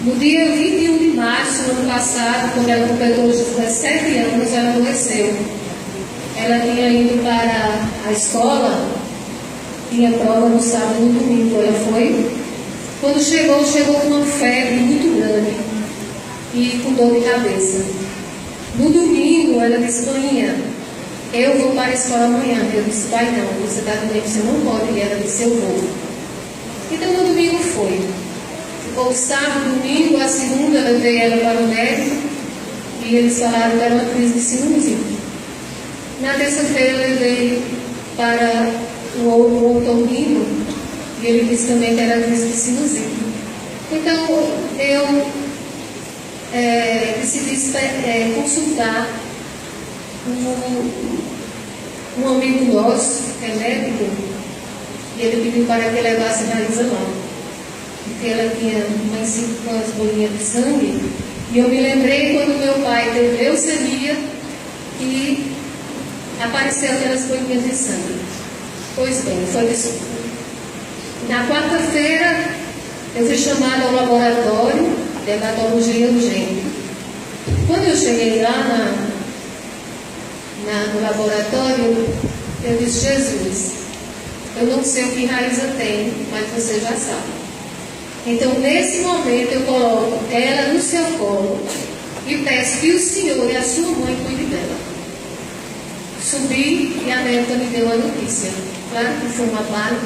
No dia 21 de março do ano passado, quando ela completou os 17 anos, ela adoeceu. Ela tinha ido para a escola, tinha prova no sábado e no domingo. Ela foi. Quando chegou com uma febre muito grande e com dor de cabeça. No domingo, ela disse: "Maninha, eu vou para a escola amanhã." Eu disse: "Vai não, você está doente, você não pode." E ela disse: "Eu vou." Então, no domingo foi. Ficou o sábado, domingo, a segunda, eu levei ela para o médico e eles falaram que era uma crise de sinusite. Na terça-feira, eu levei para o otorrino e ele disse também que era crise de sinusite. Então, eu decidi consultar um amigo nosso, que é médico, e ele pediu para que eu levasse a Raíza lá, porque ela tinha umas bolinhas de sangue, e eu me lembrei quando meu pai teve leucemia e apareceu aquelas bolinhas de sangue. Pois bem, foi isso. Na quarta-feira, eu fui chamada ao laboratório de hematologia urgente. Quando eu cheguei lá no laboratório, eu disse: "Jesus, eu não sei o que Raíza tem, mas você já sabe. Então, nesse momento, eu coloco ela no seu colo e peço que o Senhor e a sua mãe cuidem dela." Subi e a médica me deu a notícia. Claro que foi uma barra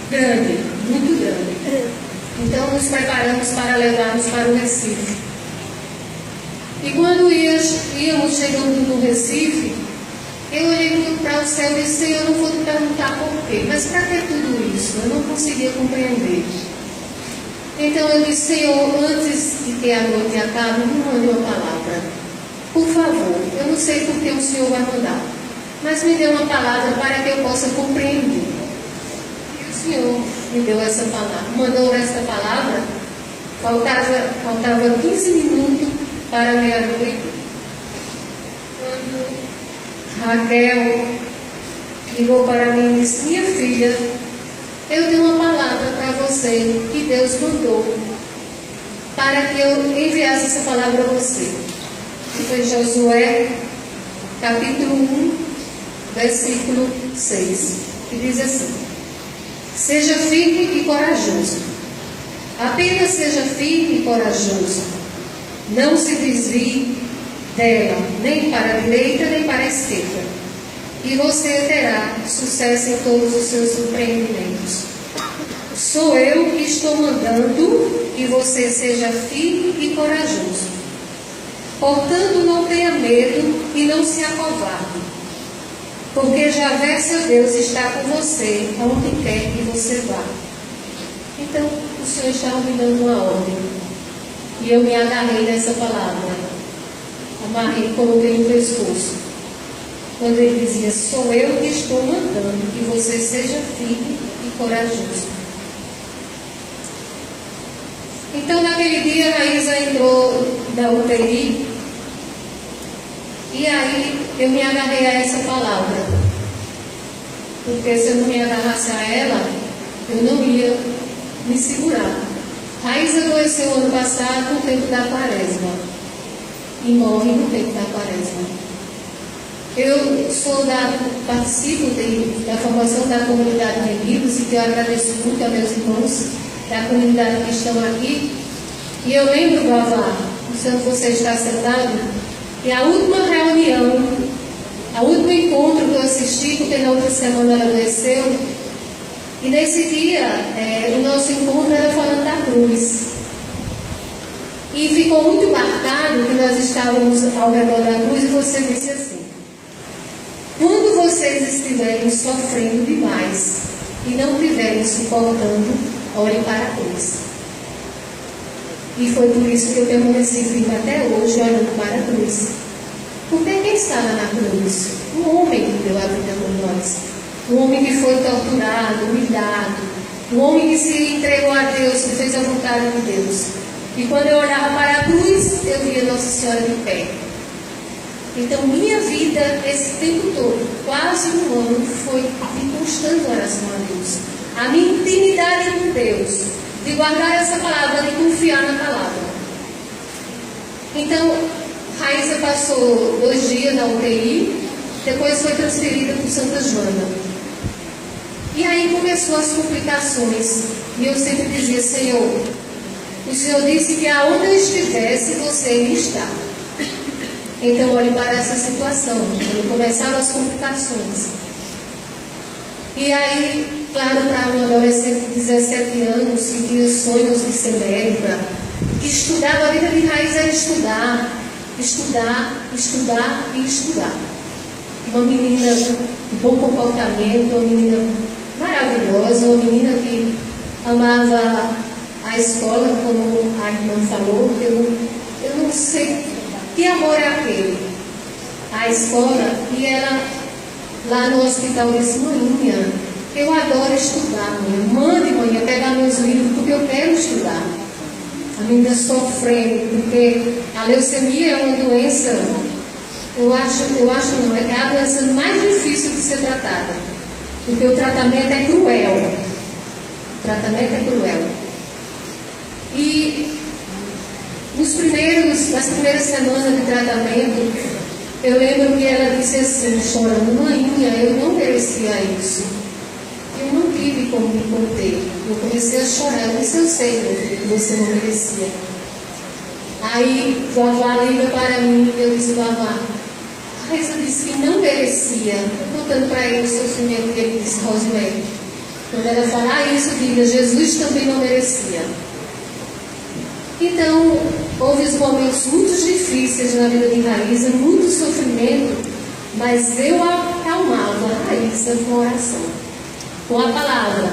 grande, muito grande. Então, nos preparamos para levarmos para o Recife. E quando íamos chegando no Recife, eu olhei para o céu e disse: "Senhor, eu não vou te perguntar por quê, mas para que tudo isso?" Eu não conseguia compreender. Então eu disse: "Senhor, antes de que a noite acabe, me mande uma palavra. Por favor, eu não sei por que o Senhor vai mandar, mas me dê uma palavra para que eu possa compreender." E o Senhor me deu essa palavra, mandou essa palavra. Faltava 15 minutos para meia-noite, quando Raquel ligou para mim e disse: "Minha filha, eu tenho uma palavra para você que Deus mandou para que eu enviasse essa palavra a você." E foi Josué, capítulo 1, versículo 6, que diz assim: "Seja firme e corajoso. Apenas seja firme e corajoso. Não se desvie dela, nem para a direita, nem para a esquerda. E você terá sucesso em todos os seus empreendimentos. Sou eu que estou mandando que você seja firme e corajoso. Portanto, não tenha medo e não se acovarde, porque Javé, seu Deus, está com você onde quer que você vá." Então, o Senhor estava me dando uma ordem. E eu me agarrei nessa palavra. Amarrei e coloquei no pescoço. Quando ele dizia: "Sou eu que estou mandando que você seja firme e corajoso." Então, naquele dia, a Raíza entrou da UTI. E aí, eu me agarrei a essa palavra. Porque se eu não me agarrasse a ela, eu não ia me segurar. Raíza adoeceu ano passado no tempo da quaresma. E morre no tempo da quaresma. Eu participo da formação da comunidade de amigos, e que eu agradeço muito a meus irmãos da comunidade que estão aqui. E eu lembro, Vavá, não sei onde você está sentado, e a última reunião, o último encontro que eu assisti, porque na outra semana ela adoeceu, e nesse dia, o nosso encontro era falando da cruz. E ficou muito marcado que nós estávamos ao redor da cruz, e você disse assim: "Quando vocês estiverem sofrendo demais e não estiverem suportando, olhem para a cruz." E foi por isso que eu permaneci firme até hoje, olhando para a cruz. Porque quem estava na cruz? Um homem que deu a vida por nós. Um homem que foi torturado, humilhado. Um homem que se entregou a Deus, que fez a vontade de Deus. E quando eu olhava para a cruz, eu via Nossa Senhora de pé. Então, minha vida, esse tempo todo, quase um ano, foi de constante oração a Deus. A minha intimidade com Deus de guardar essa palavra, de confiar na palavra. Então, Raíza passou 2 dias na UTI, depois foi transferida para o Santa Joana. E aí começou as complicações. E eu sempre dizia: Senhor, o Senhor disse que aonde eu estivesse, você ia estar. Então, olhe para essa situação. Quando começaram as complicações. E aí, claro, para uma adolescente de 17 anos, que tinha sonhos de ser médica, que estudava, a vida de Raiz era estudar, estudar, estudar e estudar. Uma menina de bom comportamento, uma menina maravilhosa, uma menina que amava a escola, como a irmã falou. Eu não sei que amor é aquele. A escola, e ela lá no hospital disse: Maninha, eu adoro estudar, mande, manhã, pegar meus livros, porque eu quero estudar. A menina sofrendo, porque a leucemia é uma doença, eu acho não, é a doença mais difícil de ser tratada, porque o tratamento é cruel. O tratamento é cruel. E nas primeiras semanas de tratamento, eu lembro que ela disse assim, chorando: Maninha, eu não merecia isso. Eu não tive como me conter. Eu comecei a chorar. Eu disse: eu sei, meu filho, que você não merecia. Aí, Vavá liga para mim e eu disse: Vavá, a Raíza disse que não merecia. Eu contando para ele o sofrimento que ele disse: Rosemary, quando ela falar isso, diga: Jesus também não merecia. Então, houve os momentos muito difíceis na vida de Raíza, muito sofrimento, mas eu acalmava a Raíza com oração, com a palavra,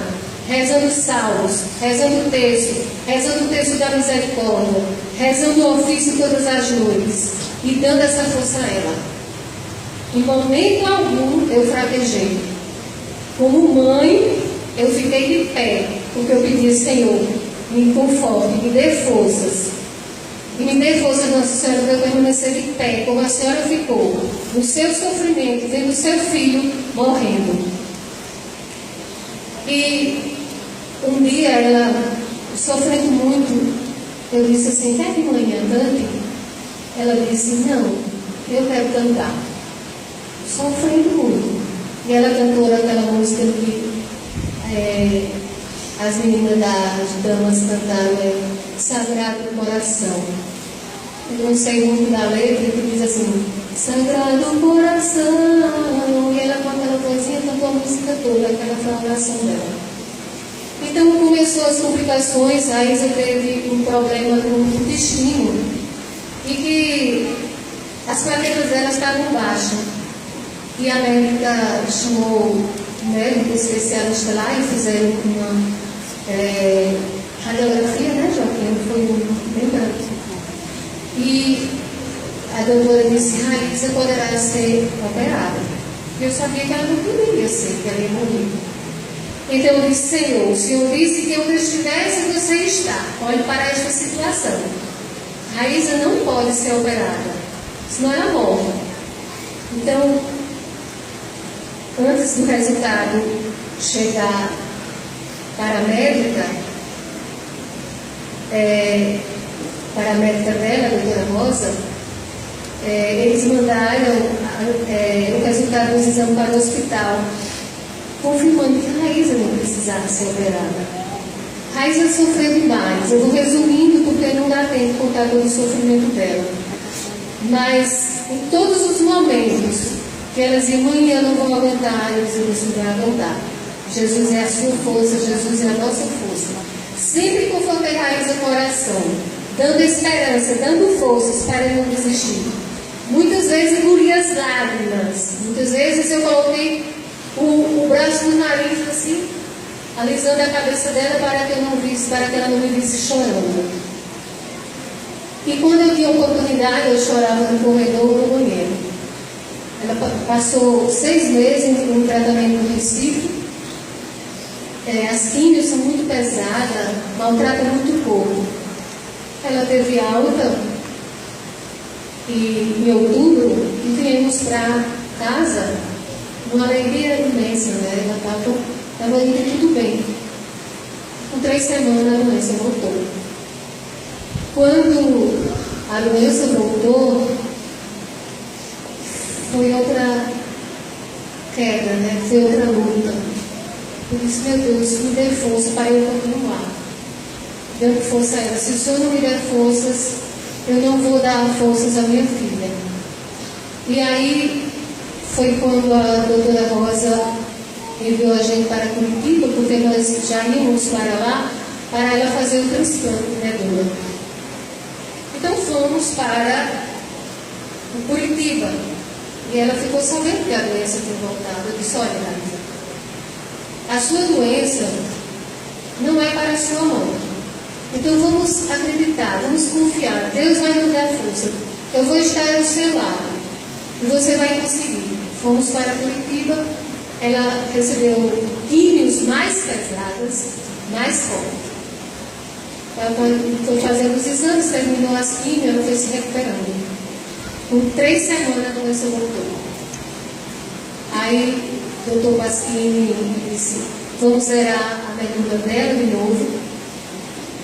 rezando salmos, rezando o texto da misericórdia, rezando o ofício todas as noites e dando essa força a ela. Em momento algum eu fraquejei. Como mãe, eu fiquei de pé, porque eu pedi: Senhor, me conforte, me dê forças. E me dê forças, Nossa Senhora, para eu permanecer de pé, como a senhora ficou, no seu sofrimento, vendo o seu filho morrendo. E um dia, ela sofrendo muito, eu disse assim: quer de manhã cante? Ela disse: não, eu quero cantar. Sofrendo muito. E ela cantou aquela música que as meninas das damas cantaram, Sagrado Coração. Eu não sei muito da letra, que diz assim: Sagrado Coração. E ela, com aquela vozinha, cantou a música toda, aquela foi a oração dela. Então começou as complicações. A Isa teve um problema com o intestino e que as plaquetas dela estavam baixas. E a médica chamou um médico especialista lá e fizeram uma radiografia, né, Joaquim? Foi bem grande. E a doutora disse: Raíza poderá ser operada. Eu sabia que ela não poderia ser, que ela ia morrer. Então eu disse: Senhor, o Senhor disse que onde eu estivesse, você está. Olhe para esta situação. Raíza não pode ser operada, senão ela morre. Então, antes do resultado chegar para a médica dela, a doutora Rosa, eles mandaram o resultado do exame para o hospital, confirmando que a Raíza não precisava ser operada. Raíza sofreu demais. Eu vou resumindo porque não dá tempo de contar todo o sofrimento dela. Mas em todos os momentos que elas diziam: mãe, eu não vou aguentar, eu dizia: você vai aguentar. Jesus é a sua força, Jesus é a nossa força. Sempre confortei Raíza com oração, dando esperança, dando forças para ele não desistir. Muitas vezes engoli as lágrimas, muitas vezes eu coloquei o braço no nariz assim, alisando a cabeça dela para que eu não visse, para que ela não me visse chorando. E quando eu tinha oportunidade, eu chorava no corredor ou no banheiro. Ela passou 6 meses em tratamento no Recife. As químios são muito pesadas, maltratam muito o corpo. Ela teve alta e em outubro e viemos para casa uma alegria imensa, né? Ela estava indo tudo bem. Com 3 semanas a doença voltou. Quando a doença voltou, foi outra queda, né? Foi outra luta. Eu disse, meu Deus, me dê força para eu continuar. Dando força a ela. Se o Senhor não me der forças, eu não vou dar forças à minha filha. E aí foi quando a doutora Rosa enviou a gente para Curitiba, porque nós já íamos para lá, para ela fazer o transplante de medula. Então fomos para o Curitiba. E ela ficou sabendo que a doença tinha voltado. Eu disse, olha, Raíza, a sua doença não é para a sua mão. Então vamos acreditar, vamos confiar. Deus vai nos dar força. Eu vou estar ao seu lado. E você vai conseguir. Fomos para Curitiba. Ela recebeu químios mais pesadas, mais fortes. Ela foi fazendo os exames, terminou as químios, ela foi se recuperando. Com 3 semanas a doença voltou. Aí o doutor Pasquini disse, vamos zerar a medula dela de novo.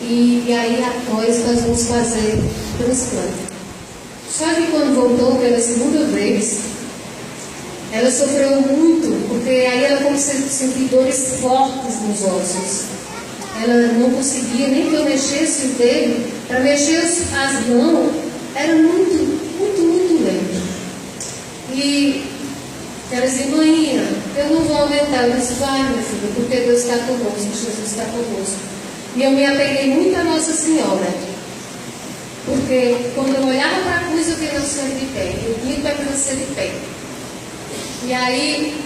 E aí nós vamos fazer transplante. Só que quando voltou pela segunda vez, ela sofreu muito, porque aí ela começou a sentir dores fortes nos ossos. Ela não conseguia nem que eu mexesse o dedo. Para mexer as mãos era muito lento. E ela dizia, mãe, eu não vou aumentar. Eu disse, vai, minha filha, porque Deus está conosco, Jesus está conosco. E eu me apeguei muito a Nossa Senhora. Porque quando eu olhava para a cruz, eu via Nossa Senhora de pé. Eu tinha que permanecer de pé. E aí,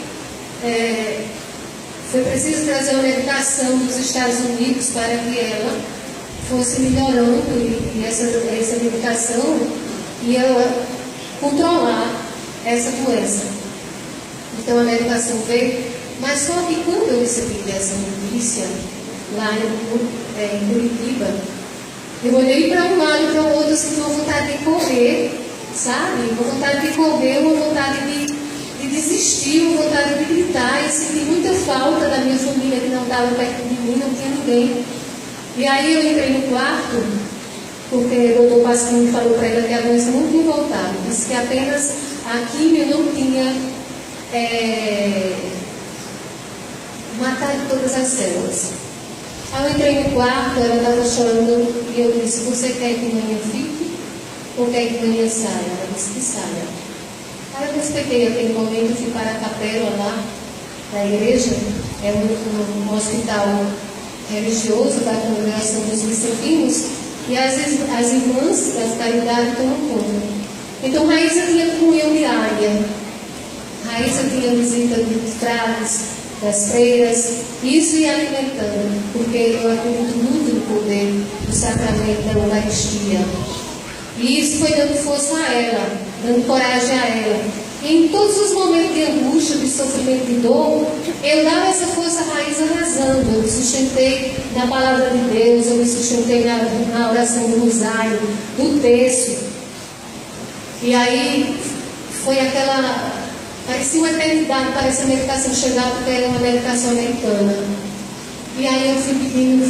foi preciso trazer uma medicação dos Estados Unidos para que ela fosse melhorando. E essa medicação ia controlar essa doença. Então a medicação veio. Mas só que quando eu recebi essa notícia, lá em Curitiba, eu olhei para um lado e para o outro, assim, uma vontade de correr, sabe? Uma vontade de correr, uma vontade de desistir, uma vontade de gritar. E senti muita falta da minha família que não estava perto de mim, não tinha ninguém. E aí eu entrei no quarto, porque o doutor Pasquini falou para ela que a doença não tinha voltado. Disse que apenas a químio não tinha matado todas as células. Aí eu entrei no quarto, ela estava chorando e eu disse, você quer que manhã fique ou quer que manhã saia? Ela disse que saia. Aí eu respeitei aquele momento, fui para a capela lá da igreja, é um hospital religioso da congregação dos vicentinos, e as irmãs das caridades tomam conta. Então Raíza tinha comunhão diária, Raíza tinha visita dos frades, das freiras, isso ia alimentando, porque eu acredito muito no poder do sacramento da Eucaristia. E isso foi dando força a ela, dando coragem a ela. E em todos os momentos de angústia, de sofrimento, de dor, eu dava essa força à Raíza arrasando. Eu me sustentei na palavra de Deus, eu me sustentei na oração do rosário, do terço. E aí foi aquela... parecia uma eternidade para essa medicação chegar, porque era uma medicação americana. E aí eu fui pedindo,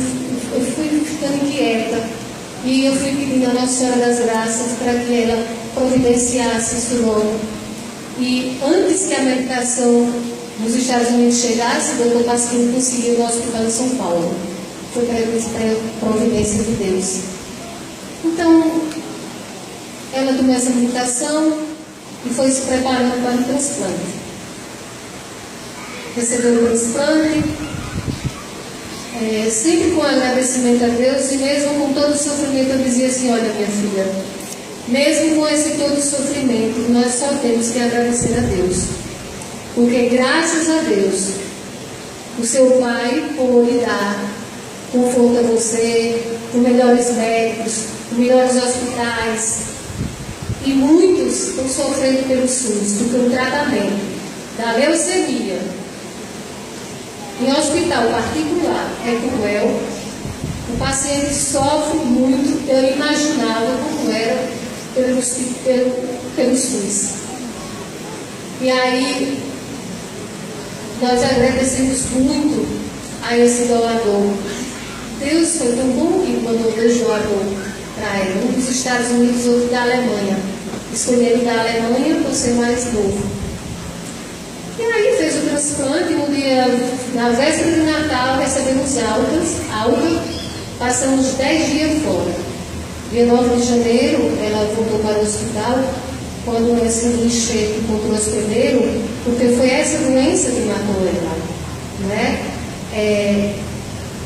eu fui ficando inquieta. E eu fui pedindo a Nossa Senhora das Graças para que ela providenciasse isso logo. E antes que a medicação nos Estados Unidos chegasse, o doutor Pasquini conseguiu no Hospital de São Paulo. Foi para a providência de Deus. Então, ela tomou essa medicação e foi se preparando para o transplante. Recebeu o transplante, sempre com agradecimento a Deus, e mesmo com todo o sofrimento, eu dizia assim, olha minha filha, mesmo com esse todo sofrimento, nós só temos que agradecer a Deus. Porque graças a Deus, o seu pai pôde dar conforto a você, com melhores médicos, com melhores hospitais. E muitos estão sofrendo pelo SUS, porque o tratamento da leucemia em hospital particular é cruel. O paciente sofre muito. Eu imaginava como era pelo SUS. E aí nós agradecemos muito a esse doador Deus foi tão bom que mandou 2 doadores para ela, um dos Estados Unidos e outro da Alemanha. Escolheram da Alemanha por ser mais novo. E aí fez o transplante, no dia, na véspera de Natal, recebemos alta, passamos 10 dias fora. Dia 9 de janeiro, ela voltou para o hospital, quando esse enxerto encontrou-se primeiro, porque foi essa doença que matou ela, né? É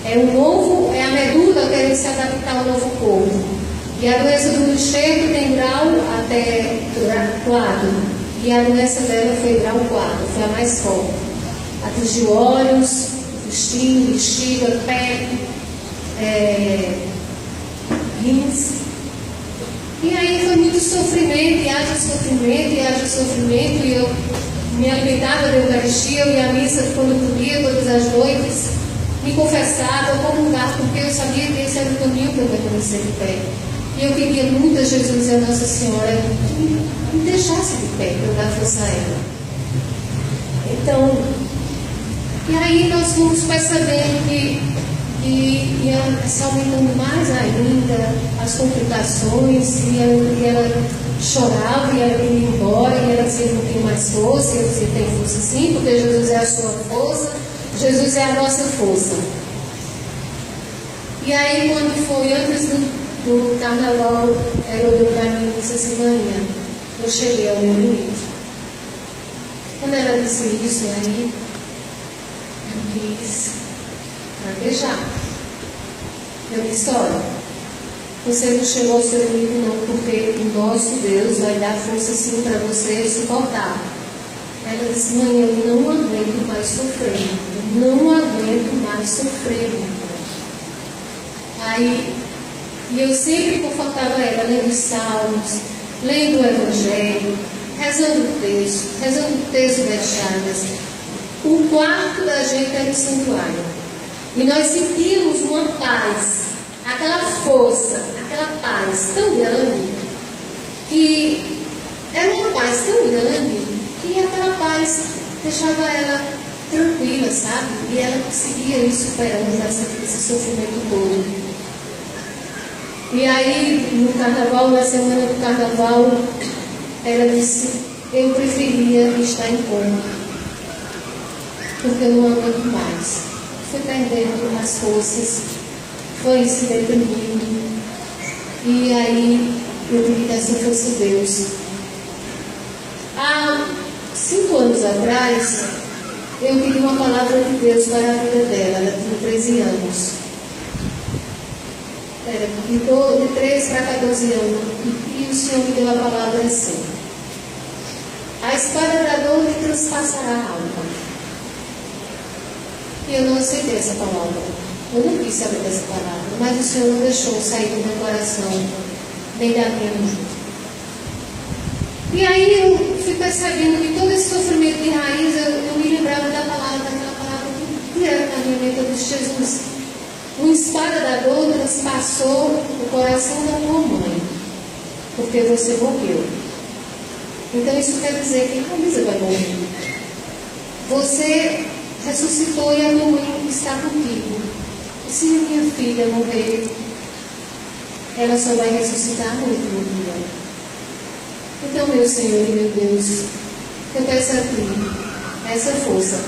a medula querendo se adaptar ao novo corpo. E a doença do enxerto tem grau até 4. E a doença dela foi grau 4, foi a mais forte. Atingiu olhos, intestino, bexiga, pé, rins. E aí foi muito sofrimento, e haja sofrimento, e haja sofrimento. E eu me alimentava da Eucaristia, eu ia à missa quando podia, todas as noites. Me confessava, comungar, porque eu sabia que esse era o caminho para eu permanecer de pé. E eu queria muito a Jesus e a Nossa Senhora que me deixasse de pé, para eu dar força a ela. Então, e aí nós fomos percebendo que ia se aumentando mais ainda as complicações, e ela chorava, e ela queria ir embora, e ela dizia que não tem mais força, e eu dizia que tem força sim, porque Jesus é a sua força, Jesus é a nossa força. E aí, quando foi antes do carnaval, ela olhou para mim e disse assim: Maria, eu cheguei ao meu limite. Quando ela disse isso, aí eu quis praguejar. Eu disse: olha, você não chegou ao seu limite não, porque o nosso Deus vai dar força sim para você suportar. Ela disse: mãe, eu não aguento mais sofrer. Eu não aguento mais sofrer. Aí, e eu sempre confortava ela, lendo os salmos, lendo o Evangelho, rezando o texto das chagas. O quarto da gente era o santuário. E nós sentíamos uma paz, aquela força, aquela paz tão grande, que era uma paz tão grande, que aquela paz deixava ela tranquila, sabe? E ela conseguia ir superando esse sofrimento todo. E aí, no carnaval, na semana do carnaval, ela disse: eu preferia estar em coma, porque eu não aguento mais. Foi perdendo as forças, foi se deprimindo. E aí, eu pedi que essa fosse Deus. Há 5 anos atrás, eu pedi uma palavra de Deus para a vida dela. Ela tinha 13 anos. De 13 para 14 anos. E o Senhor me deu a palavra assim: a espada da dor lhe transpassará a alma. E eu não aceitei essa palavra. Eu não quis saber dessa palavra. Mas o Senhor não deixou sair do meu coração, nem da minha mão. E aí eu fui percebendo que todo esse sofrimento de raiz, eu me lembrava daquela palavra que era na minha mente. Eu disse: Jesus, uma espada da dor transpassou o coração da tua mãe, porque você morreu. Então isso quer dizer que a Lisa vai morrer. Você ressuscitou e a tua mãe está contigo. E se a minha filha morrer, ela só vai ressuscitar no último dia. Então, meu Senhor e meu Deus, eu peço a Ti essa força.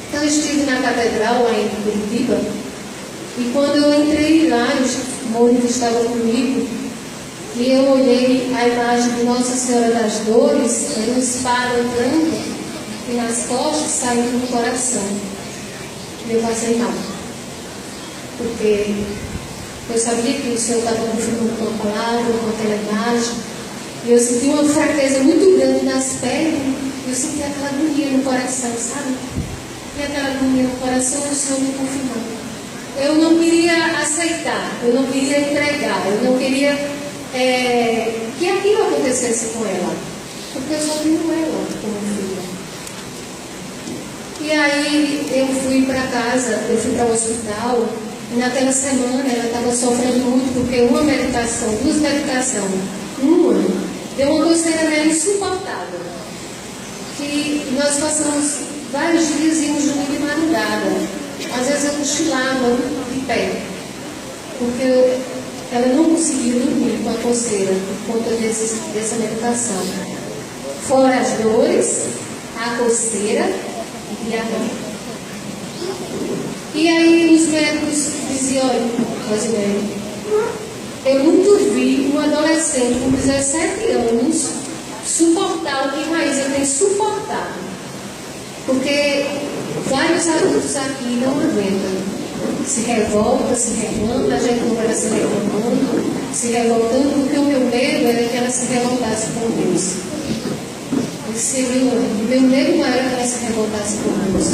Então, eu estive na catedral lá em Curitiba, e quando eu entrei lá, o Mônica estava comigo, e eu olhei a imagem de Nossa Senhora das Dores, era uma espada branca, e nas costas saindo do coração. E eu passei mal, porque eu sabia que o Senhor estava confirmando com a palavra, com aquela imagem, e eu senti uma fraqueza muito grande nas pernas, e eu senti aquela agonia no coração, sabe? E aquela agonia no coração, o Senhor me confirmou. Eu não queria aceitar, eu não queria entregar, eu não queria que aquilo acontecesse com ela, porque eu só tenho ela como filha. E aí eu fui para casa, eu fui para o hospital, e naquela semana ela estava sofrendo muito, porque uma medicação, 2 medicações, deu uma coceira nela insuportável. Que nós passamos vários dias, íamos dormir de madrugada. às vezes eu cochilava de pé, porque ela não conseguia dormir com a coceira por conta dessa medicação. Fora as dores, a coceira e a dor. E aí os médicos diziam, olha, Rosemary, eu nunca vi um adolescente com 17 anos suportar o que Raíza tem suportado. Porque vários adultos aqui não aguentam. Se revolta, se reclama, a gente não vai se reclamando, se revoltando, porque o meu medo era que ela se revoltasse com Deus. O meu medo não era que ela se revoltasse com Deus.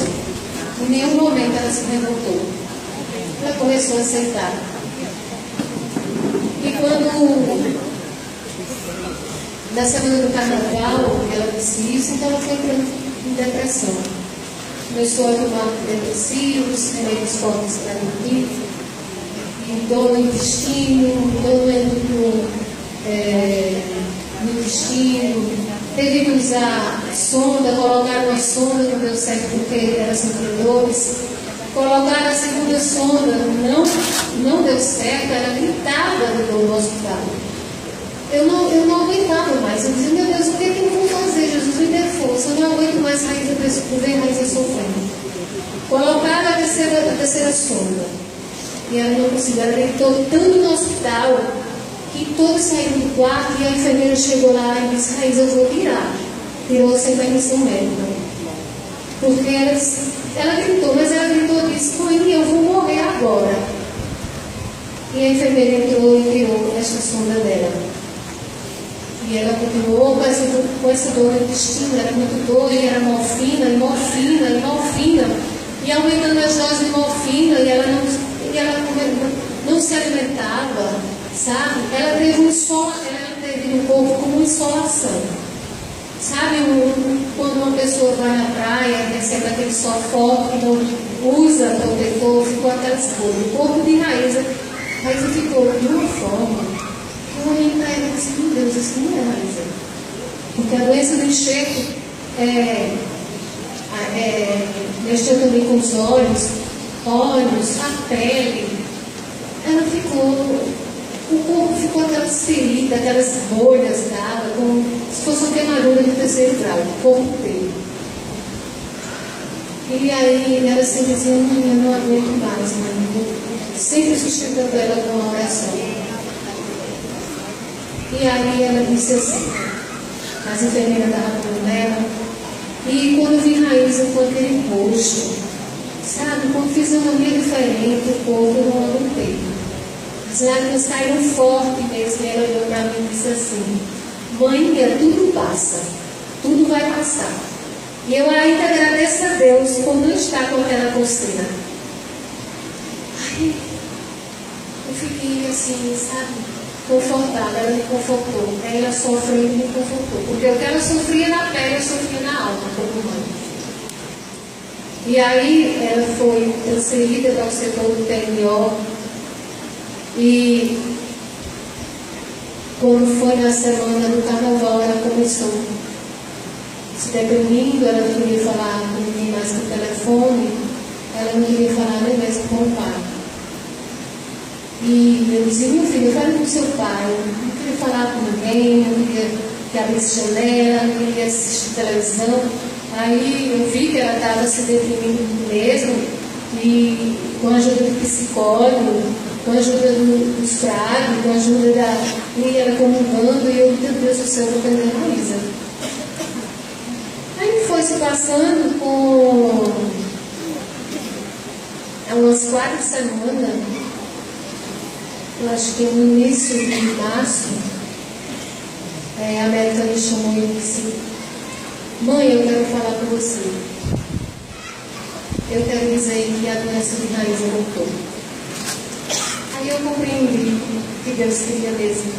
Em nenhum momento ela se revoltou. Ela começou a aceitar. E quando, na semana do carnaval, ela disse isso, então ela foi entrando em depressão. Começou a tomar depressivos, remédios fortes para dormir, e dor no intestino, dor no intestino. Teve que usar sonda, colocaram uma sonda, não deu certo porque era sem dores. Colocaram a segunda sonda, não deu certo, ela gritava de dor no hospital. Eu não aguentava mais. Eu dizia, meu Deus, o que é que eu vou fazer? Jesus, me dê força. Eu não aguento mais ver Raíza sofrendo. Colocaram a terceira sonda. E ela não conseguiu. Ela deitou tanto no hospital que todos saíram do quarto e a enfermeira chegou lá e disse, Raíza, eu vou tirar. Tirou sem permissão médica. Porque ela gritou, mas ela gritou e disse, mãe, eu vou morrer agora. E a enfermeira entrou e tirou esta sonda dela. E ela continuou com essa dor no intestino, era muito dor, e era morfina, e morfina, e morfina. E aumentando as doses de morfina, e ela não se alimentava, sabe? Ela teve no corpo como uma insolação. Sabe, quando uma pessoa vai na praia, recebe aquele sol forte, não usa protetor, ficou aquelas coisas. O corpo de Raíza ficou de uma forma. Eu olhei para ela e disse, meu Deus, isso não é Raíza. Porque a doença do enxerto mexeu também com os olhos, a pele. Ela o corpo ficou aquelas feridas, aquelas bolhas d'água, como se fosse uma queimadura de terceiro grau, o corpo inteiro. E aí ela sempre dizia, eu não aguento mais, mãe. Sempre sustentando ela com uma oração. E aí ela disse assim, as enfermeiras estavam com ela, e quando eu vi Raíza com aquele rosto, sabe, com fisionomia diferente, o corpo eu não aguentei. As lágrimas caíram forte mesmo, e ela olhou para mim e disse assim, mãe, tudo passa, tudo vai passar. E eu ainda agradeço a Deus por não estar com aquela coceira. Ai, eu fiquei assim, sabe, confortada, ela me confortou. Ela sofreu e me confortou. Porque o que ela sofria na pele, eu sofria na alma, como mãe. E aí ela foi transferida para o setor do TNO. E quando foi na semana do carnaval, ela começou se deprimindo, ela não queria falar com ninguém mais no telefone, ela não queria falar nem mesmo com o pai. E eu dizia, meu filho, fale com seu pai, eu não queria falar com ninguém, eu não queria que abrisse janela, não queria assistir televisão. Aí eu vi que ela estava se deprimindo mesmo, e com a ajuda do psicólogo, com a ajuda dos frades, com a ajuda e ela comungando, e eu, meu Deus do céu, eu vou atender a Raíza. Aí foi se passando com umas 4 semanas, eu acho que no início de março, a América me chamou e disse, mãe, eu quero falar com você. Eu quero dizer que a doença de Raíza voltou. Aí eu compreendi que Deus queria mesmo.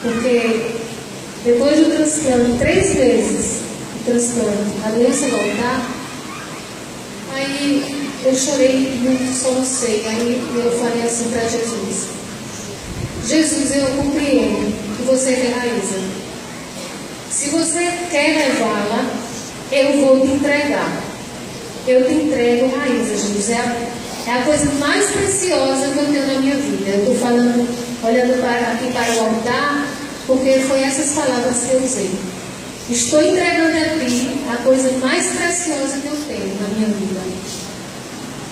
Porque depois do transplante, 3 vezes do transplante, a doença voltar, aí eu chorei muito, solucei. Aí eu falei assim para Jesus, Jesus, eu compreendo que você quer Raíza. Se você quer levá-la, eu vou te entregar. eu te entrego, Raíza, Jesus. É a coisa mais preciosa que eu tenho na minha vida. Eu estou falando, olhando aqui para o altar, porque foi essas palavras que eu usei. Estou entregando a ti a coisa mais preciosa que eu tenho na minha vida.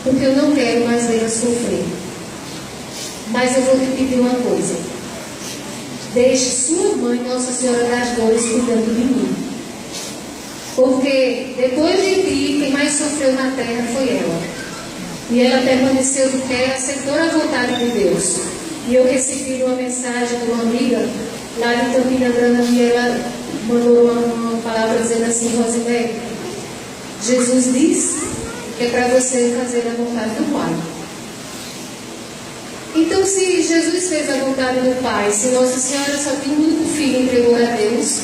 Porque eu não quero mais vê-la sofrer. Mas eu vou te pedir uma coisa. Deixe sua mãe, Nossa Senhora das Dores, cuidando de mim. Porque depois de ti, quem mais sofreu na terra foi ela. E ela permaneceu de pé, aceitou a vontade de Deus. E eu recebi uma mensagem de uma amiga lá de Campina Grande, e ela mandou uma palavra dizendo assim: Rosemary, Jesus disse que é para você fazer a vontade do Pai. Então, se Jesus fez a vontade do Pai, se Nossa Senhora só tinha um único filho e entregou a Deus,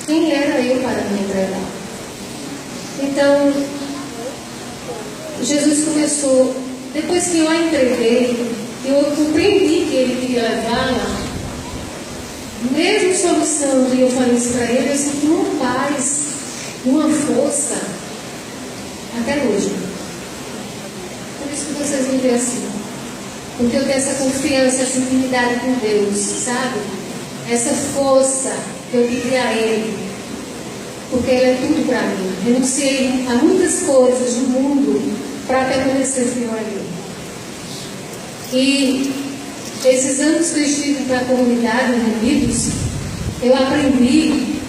quem era eu para me entregar? Então, Jesus começou, depois que eu a entreguei, eu compreendi que Ele queria levá-la, mesmo solução, e eu falei isso para Ele, eu senti uma paz, uma força, até hoje. Por isso que vocês me veem assim. Porque eu tenho essa confiança, essa intimidade com Deus, sabe? Essa força que eu pedi a Ele. Porque Ele é tudo para mim. Renunciei a muitas coisas do mundo para permanecer fiel a Ele. E esses anos que eu estive na comunidade, Unidos, eu aprendi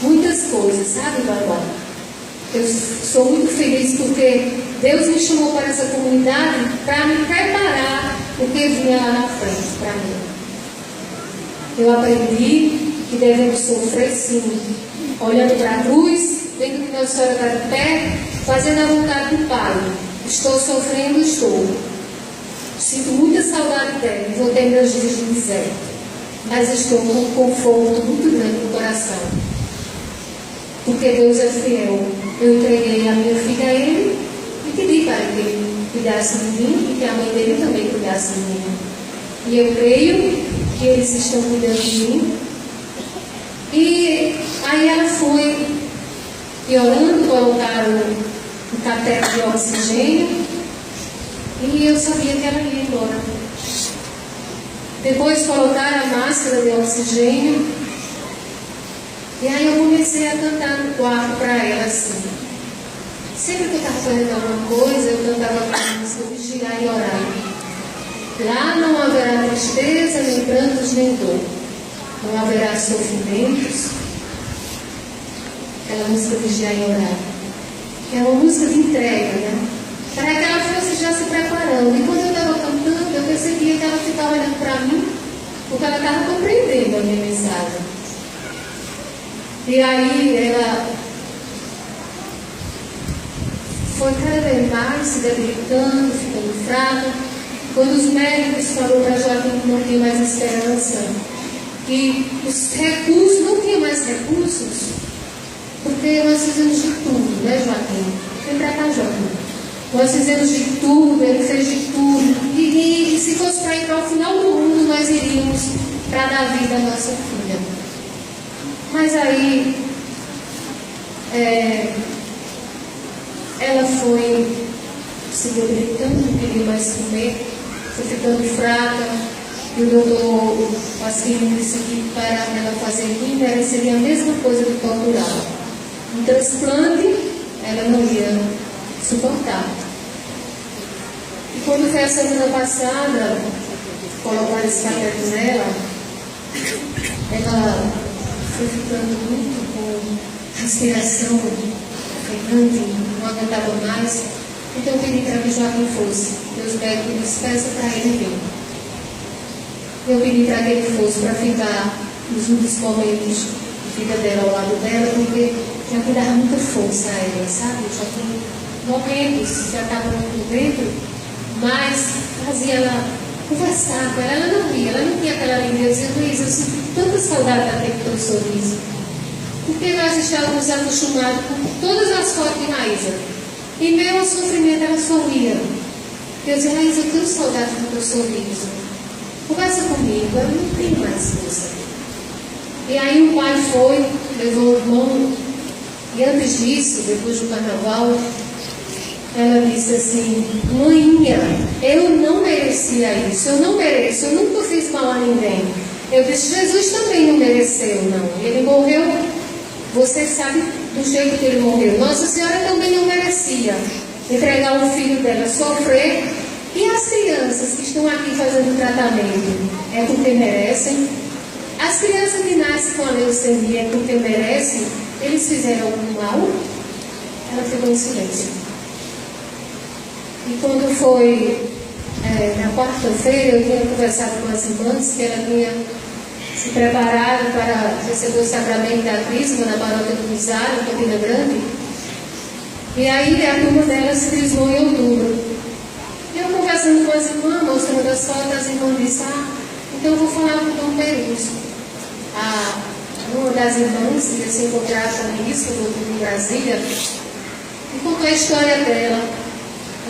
muitas coisas, sabe, Babá? Eu sou muito feliz porque Deus me chamou para essa comunidade para me preparar o que vinha lá na frente para mim. Eu aprendi que devemos sofrer sim, olhando para a cruz, vendo que Nossa Senhora está de pé, fazendo a vontade do Pai. Estou sofrendo, estou. Sinto muita saudade dela, vou ter meus dias de miséria, mas estou com um conforto muito grande no coração. Porque Deus é fiel. Eu entreguei a minha filha a Ele e pedi para que Ele cuidasse de mim e que a mãe dele também cuidasse de mim. E eu creio que eles estão cuidando de mim. E aí ela foi piorando, colocaram um cateter de oxigênio e eu sabia que ela ia embora. Depois colocaram a máscara de oxigênio. E aí eu comecei a cantar no quarto para ela assim. Sempre que eu estava fazendo alguma coisa, eu cantava a música Vigiar e Orar. Lá não haverá tristeza, nem prantos, nem dor. Não haverá sofrimentos. Aquela música Vigiar e Orar. É uma música de entrega, né? Para que ela fosse já se preparando. E quando eu estava cantando, eu percebia que ela ficava olhando para mim, porque ela estava compreendendo a minha mensagem. E aí ela foi cada vez mais se debilitando, ficando fraca. Quando os médicos falaram para Joaquim que não tinha mais esperança, que os recursos, não tinha mais recursos, porque nós fizemos de tudo, né, Joaquim? Vem para cá, Joaquim. Nós fizemos de tudo, ele fez de tudo. E se fosse para ir para o final do mundo, nós iríamos para dar vida à nossa filha. Mas aí, ela foi se debilitando, não queria mais comer, foi ficando fraca, e o doutor Pasquini disse que para ela fazer quimio seria a mesma coisa de torturá-la. Um transplante, ela não ia suportar. E quando foi a semana passada, colocaram esse cateter nela, ela foi ficando muito com respiração ofegante, não aguentava mais. Então eu pedi para que Joaquim fosse. Deus médicos despeça para ele vir. Eu pedi para que ele fosse para ficar nos últimos momentos de vida dela ao lado dela, porque já me dava muita força a ela, sabe? Joaquim, momentos já estava muito dentro, mas fazia ela conversar com ela, ela não ria, ela não tinha aquela alegria. Eu dizia, Luiz, eu sinto tanta saudade daquele teu sorriso. Porque nós estávamos acostumados com todas as fotos de Raíza. E meio ao sofrimento ela sorria. Eu dizia, Raíza, eu tenho saudade do teu sorriso. Conversa comigo, eu não tenho mais força. E aí o pai foi, levou o irmão. E antes disso, depois do carnaval, Ela disse assim: Maninha, eu não merecia isso, eu não mereço, eu nunca fiz mal a ninguém. Eu disse: Jesus também não mereceu, não. Ele morreu, você sabe do jeito que ele morreu. Nossa Senhora também não merecia entregar o filho dela sofrer. E as crianças que estão aqui fazendo tratamento, é porque merecem? As crianças que nascem com a leucemia é porque merecem? Eles fizeram algum mal? Ela ficou em silêncio. E quando foi na quarta-feira, eu tinha conversado com as irmãs que ela tinha se preparado para receber o sacramento da Crisma na paróquia do Rosário, em Campina Grande. E aí a turma dela se crismou em outubro. E eu conversando com as irmãs, mostrando as fotos, as irmãs disseram: então eu vou falar com o Dom Peruso. Uma das irmãs ia se encontrar com isso em Brasília e contou a história dela.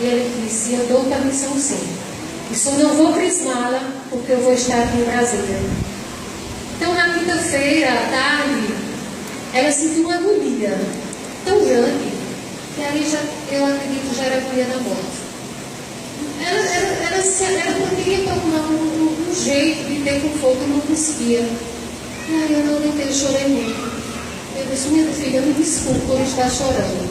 E ele disse: eu dou para a missão sim. E só não vou crismá-la porque eu vou estar aqui em Brasília. Então na quinta-feira à tarde, ela sentiu uma agonia tão grande que aí eu acredito já era agonia da morte. Ela queria procurar um jeito de ter conforto e não conseguia. E aí eu não aguentei, eu chorei muito. Eu disse: minha filha, me desculpe por estar chorando.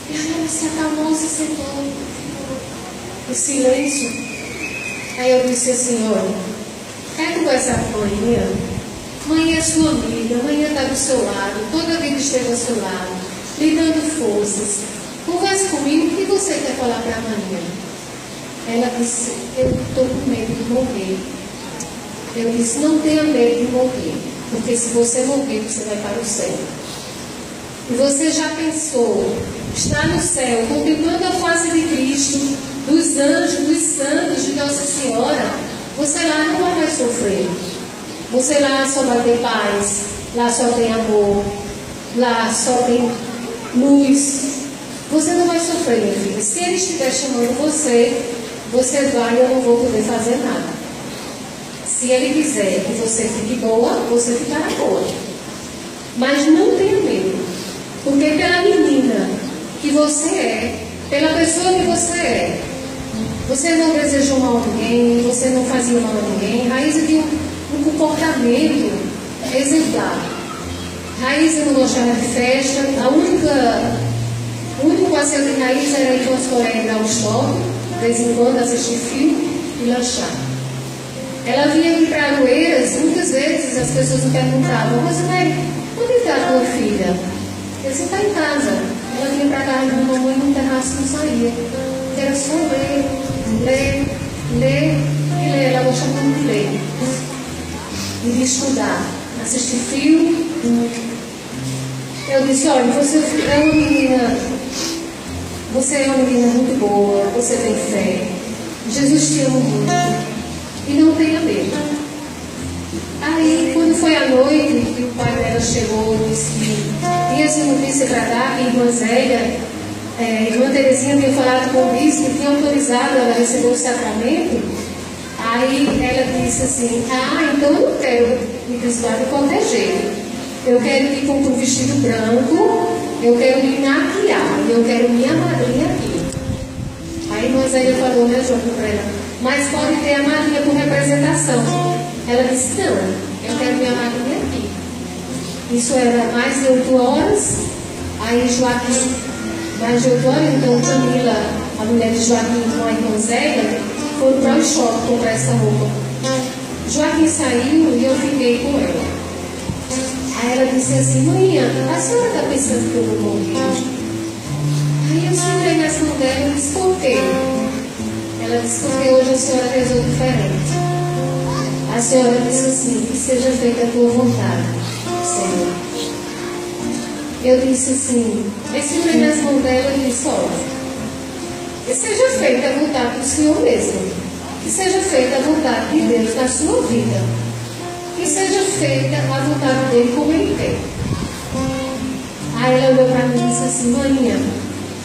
E aí ela se acalmou, se sentou, ficou em silêncio. Aí eu disse assim: olha, quer conversar com a mãe? Mãe é sua amiga, mãe está do seu lado, toda a vida esteve ao seu lado, lhe dando forças. Converse comigo, o que você quer falar para a Maria? Ela disse: eu estou com medo de morrer. Eu disse: não tenha medo de morrer, porque se você morrer, você vai para o céu. E você já pensou, está no céu, contemplando a face de Cristo, dos anjos, dos santos, de Nossa Senhora? Você lá não vai mais sofrer. Você lá só vai ter paz, lá só tem amor, lá só tem luz. Você não vai sofrer, minha filha. Se Ele estiver chamando você, você vai e eu não vou poder fazer nada. Se Ele quiser que você fique boa, você ficará boa. Mas não tenha medo. Porque pela menina que você é, pela pessoa que você não desejou mal a ninguém, você não fazia mal a ninguém. Raíssa tinha um comportamento exemplar. Raíssa não gostava de festa. O único passeio de Raíssa era ir com as colegas dar um shopping, de vez em quando assistir filme e lanchar. Ela vinha aqui para Aroeiras, muitas vezes as pessoas me perguntavam: você vai, onde está a tua filha? Eu disse: está em casa. Ela vinha para casa da mamãe no terraço, não saía. Era só ler. Ela gostava muito de ler. E de estudar, assistir filme. Eu disse: olha, você é uma menina muito boa, você tem fé. Jesus te ama muito. E não tenha medo. Aí, quando foi à noite, que o pai dela chegou e disse que tinha essa notícia para dar, que a irmã Zélia, irmã Terezinha tinha falado com o bispo, que tinha autorizado ela a receber o sacramento. Aí ela disse assim: então eu não quero me crismar de qualquer jeito. Eu quero ir com um vestido branco, eu quero me maquiar, e eu quero minha madrinha aqui. Aí a irmã Zélia falou, né, João, para ela: mas pode ter a madrinha por representação. Ela disse: não, eu quero minha madrinha aqui. Isso era mais de 8 horas. Aí Joaquim, mais de 8 horas, então Camila, a mulher de Joaquim com a irmã Zélia, foram para o shopping comprar essa roupa. Joaquim saiu e eu fiquei com ela. Aí ela disse assim: mãe, a senhora está pensando que eu vou morrer? Aí eu segurei nas mãos dela e disse: por quê? Ela disse: porque hoje a senhora rezou diferente. A senhora disse assim: que seja feita a tua vontade, Senhor. Eu disse assim, eu segurei nas mãos dela e disse: olha, que seja feita a vontade do Senhor mesmo. Que seja feita a vontade de Deus na sua vida. Que seja feita a vontade dele como ele quer. Aí ela olhou para mim e disse assim: maninha,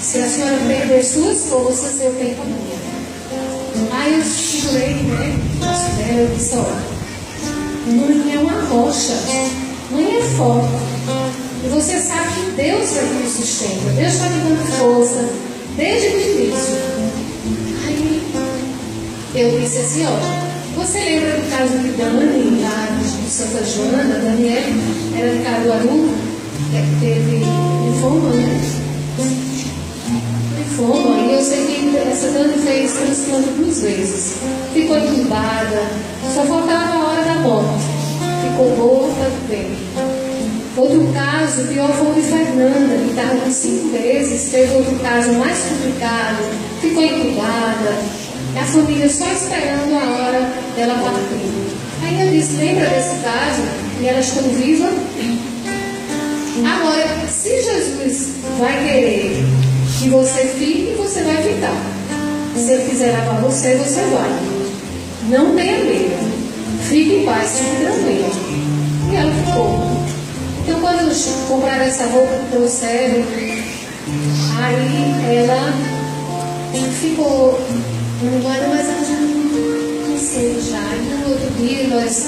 se a senhora perder suas forças, eu tenho a minha. Aí eu segurei, né, o braço dela, eu disse: olha, mãe é uma rocha, mãe é forte, E você sabe que Deus vai te sustentar. Deus está te dando força desde o início. Aí eu disse assim, ó, você lembra do caso de Dani, lá de Santa Joana, Daniel, era de Caruaru, que teve linfoma, né? Linfoma, e eu sei que essa Dani fez transplante 2 vezes. Ficou entubada, só faltava a hora da morte. Ficou boa para bem. Outro caso, pior foi o de Fernanda, que estava com 5 meses, teve outro caso mais complicado, ficou entubada, a família só esperando a hora dela partir. Aí eu disse, lembra desse caso? E elas estão vivas? Agora, se Jesus vai querer que você fique, você vai ficar. Se Ele quiser levar você, você vai. Não tenha medo. Fique em paz, fique tranquila. E ela ficou. Então, quando compraram essa roupa que trouxeram, aí ela ficou, agora, mas ela já não sei já. E no outro dia nós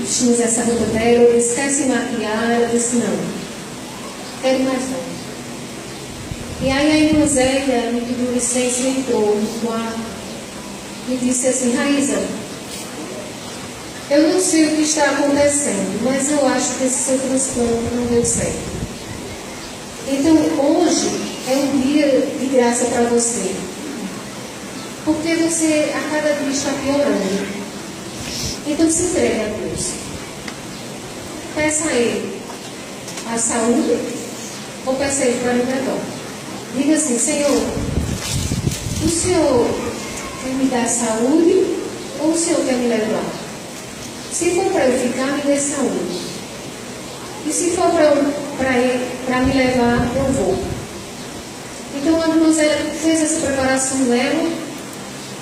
vestimos essa roupa dela, eu disse, quer se maquiar? Ela disse, não, quero mais não. E aí a irmã Zélia me pediu licença e entrou no quarto e disse assim, Raíza, eu não sei o que está acontecendo, mas eu acho que esse seu transplante não deu certo. Então hoje é um dia de graça para você. Porque você a cada dia está piorando. Então se entregue a Deus. Peça a Ele a saúde ou peça a Ele para melhor. Diga assim, Senhor, o Senhor quer me dar saúde ou o Senhor quer me levar? Se for para eu ficar, me dê saúde. E se for para me levar, eu vou. Então a irmã Zélia fez essa preparação dela.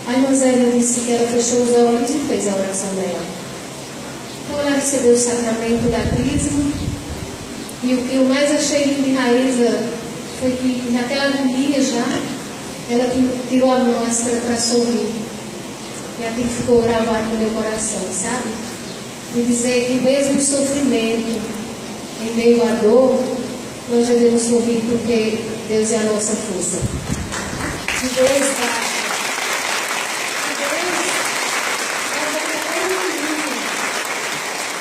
A irmã Zélia disse que ela fechou os olhos e fez a oração dela. Então ela recebeu o sacramento da crisma. E o que eu mais achei lindo de Raíza foi que naquela agonia já, ela tirou a máscara para sorrir. E aquilo ficou gravado no meu coração, sabe? De dizer que mesmo o sofrimento, em meio à dor, nós devemos sorrir porque Deus é a nossa força. Que Deus basta. Que Deus é o verdadeiro inimigo.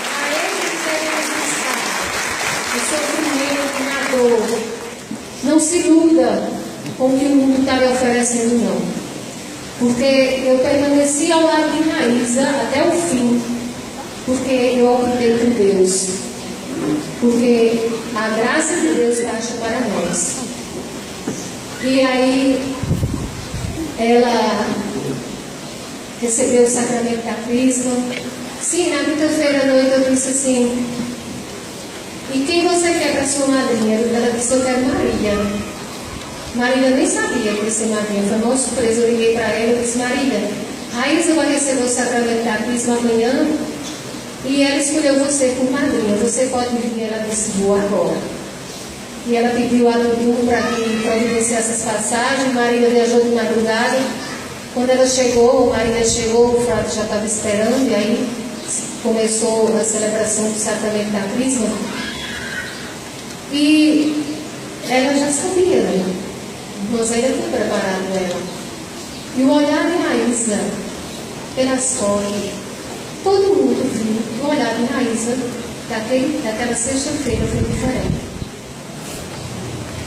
A Ele devemos estar. O sofrimento, na dor. Não se iluda com o que o mundo está lhe oferecendo, não. Porque eu permaneci ao lado de Raíza até o fim. Porque eu optei por Deus. Porque a graça de Deus basta para nós. E aí, ela recebeu o sacramento da crisma. Sim, na quinta-feira à noite eu disse assim, e quem você quer para sua madrinha? Ela disse, eu quero Marília. Marília nem sabia que ia ser madrinha, foi uma surpresa. Eu liguei para ela e disse, Marília, Raíza vai receber o sacramento da crisma amanhã e ela escolheu você por madrinha. Você pode vir? Ela disse, vou agora. E ela pediu a Dudu para que providenciasse essas passagens. Marília viajou de madrugada. Quando ela chegou, Marília chegou, o frade já estava esperando, e aí começou a celebração do sacramento da crisma. E ela já sabia, né? Mas ainda tinha preparado ela. E o olhar de Raíza pelas fotos, todo mundo viu. O olhar de Raíza daquela sexta-feira foi diferente.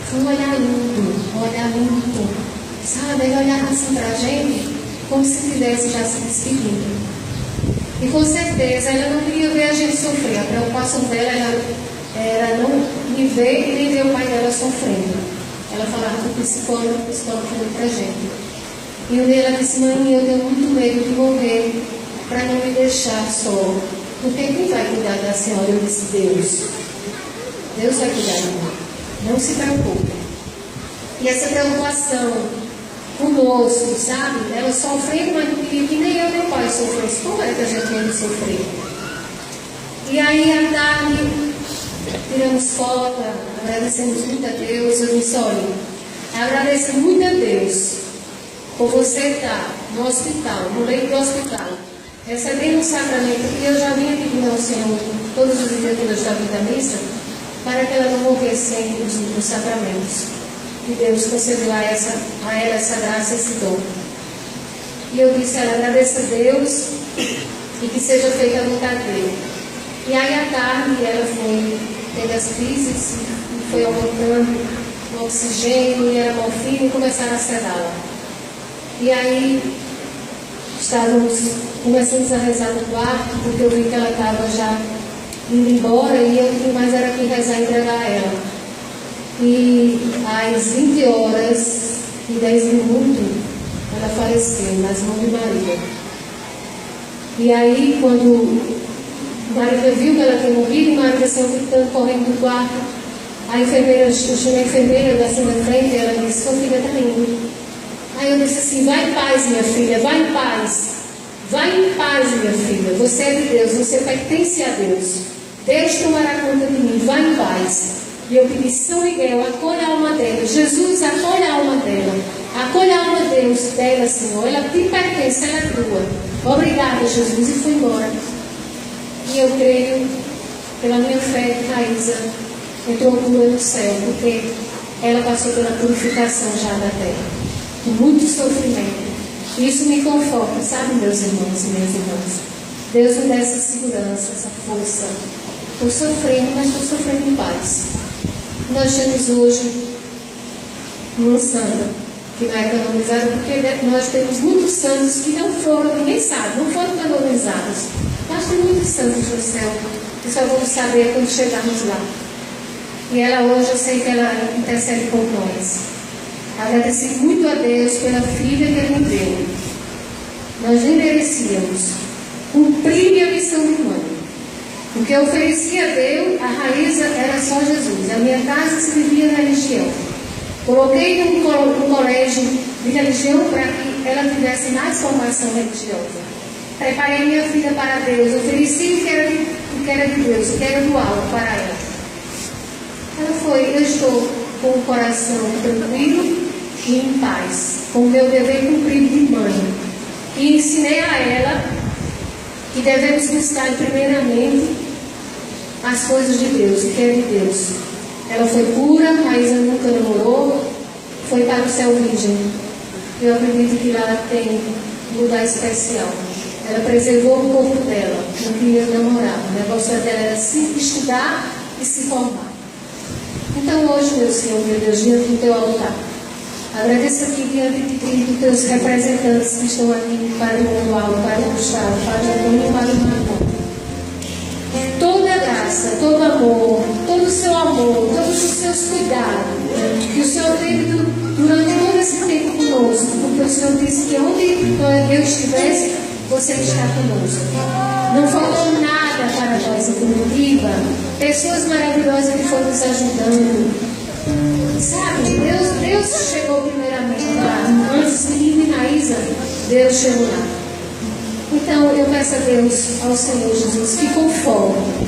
Foi um olhar lindo, sabe? Ele olhava assim para a gente, como se estivesse já se despedindo. E com certeza ela não queria ver a gente sofrer. A preocupação dela era não me ver e nem ver o pai dela sofrendo. Ela falava com o psicólogo falou para a gente. E um dia ela disse, mãe, eu tenho muito medo de morrer para não me deixar só. Porque quem vai cuidar da senhora? Eu disse, Deus. Deus vai cuidar de mim. Não se preocupe. E essa preocupação conosco, sabe? Ela sofrendo, mas não queria que nem eu e meu pai sofresse. Como é que a gente ia sofrer? E aí, à tarde, tiramos foto, agradecemos muito a Deus. Eu disse, olha, agradeço muito a Deus por você estar no hospital, no leito do hospital, recebendo um sacramento que eu já vinha pedindo ao Senhor todos os dias quando eu estava indo à missa, para que ela não morresse sem os sacramentos. E Deus concedeu a ela essa graça, esse dom. E eu disse a ela, agradeça a Deus e que seja feita a vontade dele. E aí à tarde ela foi tendo as crises, foi aumentando o oxigênio e a morfina e começaram a sedá-la. E aí começamos a rezar no quarto, porque eu vi que ela estava já indo embora e eu tinha mais era que rezar e entregar a ela. E às 20 horas e 10 minutos ela faleceu nas mãos de Maria. E aí quando Maria viu que ela tinha morrido, Maria saiu gritando, correndo do quarto. A enfermeira, eu chamei a enfermeira da segunda frente e ela disse, sua filha está indo. Aí eu disse assim, vai em paz, minha filha, vai em paz. Vai em paz, minha filha. Você é de Deus, você pertence a Deus. Deus tomará conta de mim, vai em paz. E eu pedi, São Miguel, acolha a alma dela. Jesus, acolha a alma dela. Acolha a alma de Deus dela, Senhor. Ela te pertence, ela é tua. Obrigada, Jesus. E fui embora. E eu creio, pela minha fé, Raíza entrou cura no céu, porque ela passou pela purificação já da terra. Com muito sofrimento. Isso me conforta, sabe, meus irmãos e minhas irmãs? Deus me dá essa segurança, essa força. Estou sofrendo, mas estou sofrendo em paz. Nós temos hoje uma santa que não é canonizada, porque nós temos muitos santos que não foram, ninguém sabe, não foram canonizados. Nós temos muitos santos no céu, que só vamos saber quando chegarmos lá. E ela hoje, eu sei que ela intercede por nós. Agradeci muito a Deus pela filha que Ele me deu. Nós nem merecíamos. Cumpri minha missão de mãe. O que eu oferecia a Deus, a Raíza, era só Jesus. A minha casa se vivia na religião. Coloquei num colégio de religião para que ela tivesse mais formação religiosa. Preparei minha filha para Deus. Ofereci o que era de Deus, o que era do alto para ela. Ela foi, eu estou com o coração tranquilo e em paz, com o meu dever cumprido de mãe. E ensinei a ela que devemos buscar primeiramente as coisas de Deus, o que é de Deus. Ela foi pura, Raíza nunca namorou, foi para o céu virgem. Eu acredito que lá tem um lugar especial. Ela preservou o corpo dela, não queria namorar. O negócio dela era se estudar e se formar. Então hoje, meu Senhor, meu Deus, diante do teu altar, agradeço aqui diante de ti, dos teus representantes que estão aqui, Padre Manuel, Padre Gustavo, Padre Antônio e Padre Marcon. Toda a graça, todo amor, todo o seu amor, todos os seus cuidados, que o Senhor teve durante todo esse tempo conosco, porque o Senhor disse que onde eu estivesse, você está conosco. Não faltou nada para nós em Curitiba. Pessoas maravilhosas que foram nos ajudando. Sabe, Deus chegou primeiramente lá. Antes de mim e Raíza, Deus chegou lá. Então eu peço a Deus, ao Senhor Jesus, que conforme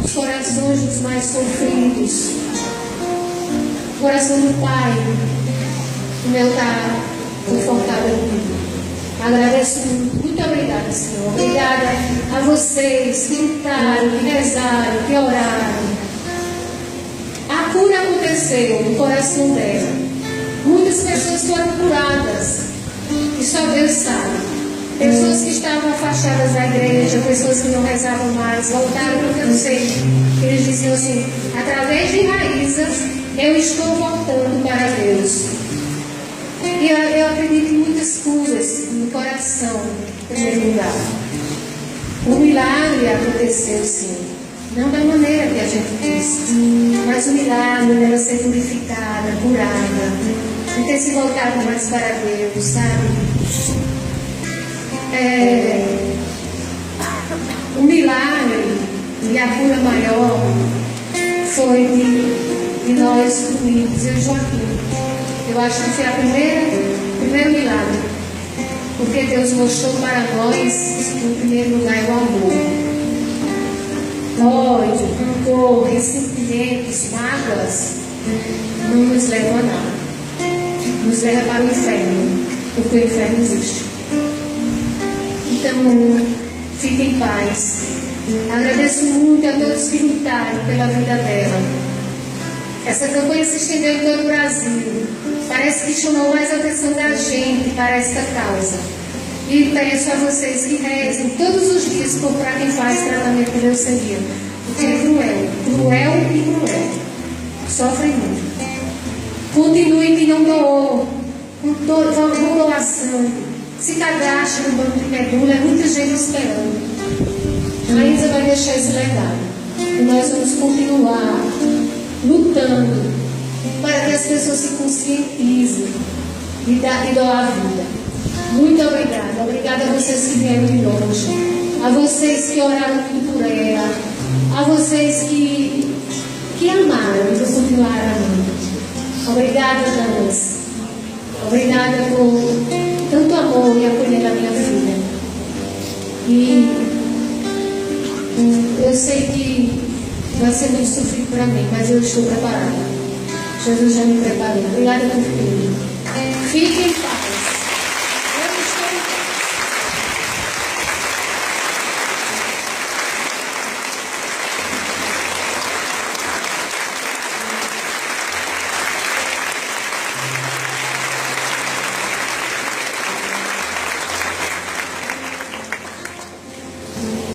os corações dos mais sofridos. O coração do Pai, o meu está confortável comigo. Agradeço muito. Muito obrigada, Senhor. Obrigada a vocês que lutaram, que rezaram, que oraram. A cura aconteceu no coração dela. Muitas pessoas foram curadas. E só Deus sabe. Pessoas que estavam afastadas da igreja, pessoas que não rezavam mais, voltaram, porque eu sei que eles diziam assim, através de Raízas, eu estou voltando para Deus. E eu acredito em muitas curas no coração, em primeiro lugar. O milagre aconteceu, sim. Não da maneira que a gente quis, mas o milagre dela ser purificada, curada, de ter se voltado mais para Deus, sabe? O milagre e a cura maior foi de nós unidos, eu e Joaquim. Eu acho que foi o primeiro milagre. Porque Deus mostrou para nós, em primeiro lugar, o amor. Ódio, rancor, ressentimentos, mágoas, não nos levam a nada. Nos leva para o inferno, porque o inferno existe. Então, fique em paz. Agradeço muito a todos que lutaram pela vida dela. Essa campanha se estendeu em todo o Brasil. Parece que chamou mais a atenção da gente para esta causa. E peço a vocês que rezem todos os dias para quem faz tratamento de leucemia. Porque é cruel e cruel. Sofrem muito. Continue que não doou. Vão doar sangue. Se cadastre no banco de medula, é muita gente esperando. A Isa vai deixar esse legado. E nós vamos continuar lutando para que as pessoas se conscientizem e doar a vida. Muito obrigada. Obrigada a vocês que vieram de longe. A vocês que oraram muito por ela. A vocês que amaram e vão continuar amando. Obrigada, Damas. Obrigada por tanto amor e acolher a minha filha. E eu sei que vai ser muito sofrido para mim, mas eu estou preparada. Jesus já me preparou. Obrigada por tudo. Fiquem